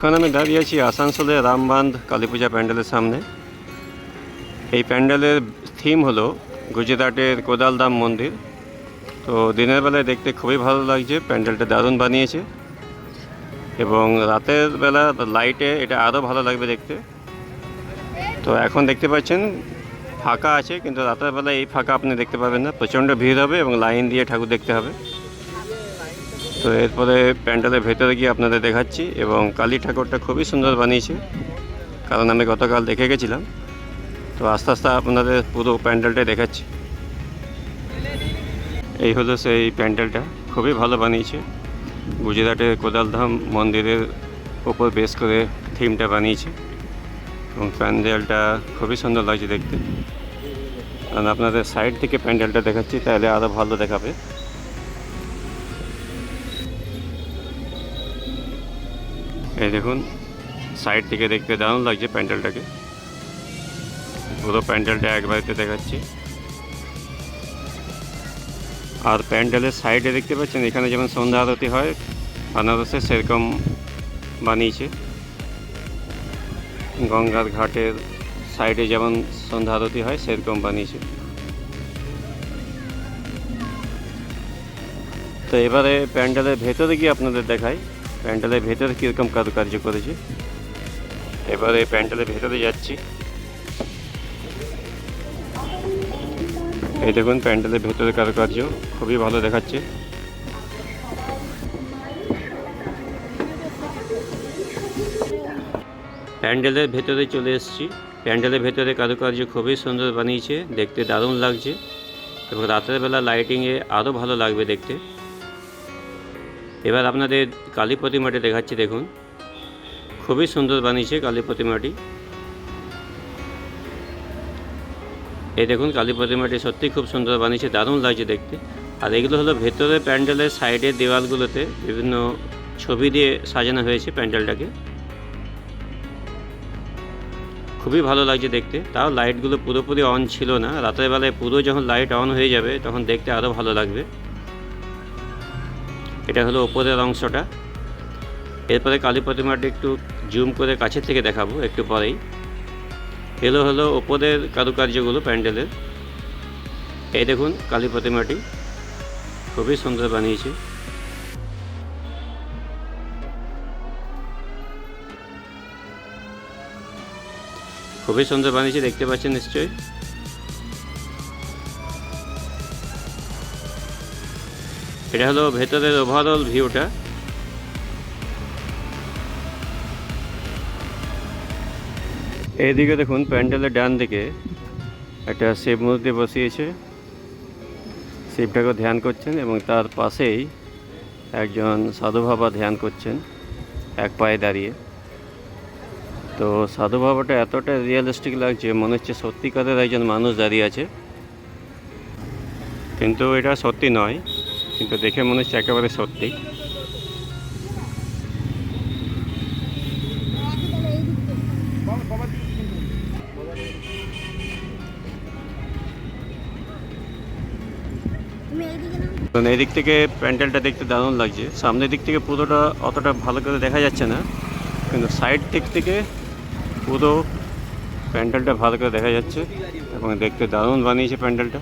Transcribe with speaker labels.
Speaker 1: এখন আমি দাঁড়িয়ে আছি আসানসোলে রামবাঁধ কালী পূজা প্যান্ডেলের সামনে। এই প্যান্ডেলের থিম হলো গুজরাটের কোদালধাম মন্দির। তো দিনের বেলায় দেখতে খুবই ভালো লাগছে, প্যান্ডেলটা দারুণ বানিয়েছে এবং রাতের বেলা লাইটে এটা আরও ভালো লাগবে দেখতে। তো এখন দেখতে পাচ্ছেন ফাঁকা আছে, কিন্তু রাতের বেলা এই ফাঁকা আপনি দেখতে পাবেন না, প্রচণ্ড ভিড় হবে এবং লাইন দিয়ে ঠাকুর দেখতে হবে। তো এরপরে প্যান্ডেলের ভেতরে গিয়ে আপনাদের দেখাচ্ছি এবং কালী ঠাকুরটা খুবই সুন্দর বানিয়েছে, কারণ আমি গতকাল দেখে গেছিলাম। তো আস্তে আস্তে আপনাদের পুরো প্যান্ডেলটাই দেখাচ্ছি। এই হলো সেই প্যান্ডেলটা, খুবই ভালো বানিয়েছে। গুজরাটের কোদালধাম মন্দিরের ওপর বেস করে থিমটা বানিয়েছে এবং প্যান্ডেলটা খুবই সুন্দর লাগছে দেখতে। কারণ আপনাদের সাইড থেকে প্যান্ডেলটা দেখাচ্ছি, তাহলে আরও ভালো দেখাবে। এই দেখুন, সাইড থেকে দেখতে দারুণ লাগছে প্যান্ডেলটাকে। পুরো প্যান্ডেলটা একবারেতে দেখাচ্ছি। আর প্যান্ডেলের সাইডে দেখতে পাচ্ছেন, এখানে যেমন সন্ধ্যা আরতি হয় বানারসে, সেরকম বানিয়েছে। গঙ্গার ঘাটের সাইডে যেমন সন্ধ্যা আরতি হয় সেরকম বানিয়েছে। তো এবারে প্যান্ডেলের ভেতরে গিয়ে আপনাদের দেখাই প্যান্ডেলের ভেতরে কীরকম কারুকার্য করেছে। এবারে প্যান্ডেলের ভেতরে যাচ্ছি। এই দেখুন, প্যান্ডেলের ভেতরে কারুকার্য খুবই ভালো দেখাচ্ছে। প্যান্ডেলের ভেতরে চলে এসেছি। প্যান্ডেলের ভেতরে কারুকার্য খুবই সুন্দর বানিয়েছে, দেখতে দারুণ লাগছে এবং রাতের বেলা লাইটিংয়ে আরও ভালো লাগবে দেখতে। এবার আপনাদের কালী প্রতিমাটি দেখাচ্ছি। দেখুন, খুবই সুন্দর বানিয়েছে কালী প্রতিমাটি। এই দেখুন, কালী প্রতিমাটি সত্যি খুব সুন্দর বানিয়েছে, দারুণ লাগছে দেখতে। আর এগুলো হলো ভেতরে প্যান্ডেলের সাইডের দেওয়ালগুলোতে বিভিন্ন ছবি দিয়ে সাজানো হয়েছে প্যান্ডেলটাকে। খুবই ভালো লাগছে দেখতে। তাও লাইটগুলো পুরোপুরি অন ছিল না, রাতের বেলায় পুরো যখন লাইট অন হয়ে যাবে তখন দেখতে আরও ভালো লাগবে। এটা হলো ওপরের অংশটা। এরপরে কালী প্রতিমাটি একটু জুম করে কাছের থেকে দেখাবো একটু পরেই। এগুলো হলো ওপরের কারুকার্যগুলো প্যান্ডেলের। এই দেখুন, কালী প্রতিমাটি খুবই সুন্দর বানিয়েছে। খুবই সুন্দর বানিয়েছে, দেখতে পাচ্ছেন নিশ্চয়ই। এটা হলো ভেতরের ওভারঅল ভিউটা। এইদিকে দেখুন, প্যান্ডেলের ডান দিকে একটা শিব মূর্তি বসিয়েছে, শিবটাকে ধ্যান করছেন এবং তার পাশেই একজন সাধু বাবা ধ্যান করছেন এক পায়ে দাঁড়িয়ে। তো সাধু বাবাটা এতটা রিয়েলিস্টিক লাগছে, মনে হচ্ছে সত্যিকারের একজন মানুষ দাঁড়িয়ে আছে, কিন্তু এটা সত্যি নয়, কিন্তু দেখে মনে হচ্ছে একেবারে সত্যি। এই দিক থেকে প্যান্ডেলটা দেখতে দারুণ লাগছে। সামনের দিক থেকে পুরোটা অতটা ভালো করে দেখা যাচ্ছে না, কিন্তু সাইড দিক থেকে পুরো প্যান্ডেলটা ভালো করে দেখা যাচ্ছে এবং দেখতে দারুণ বানিয়েছে প্যান্ডেলটা।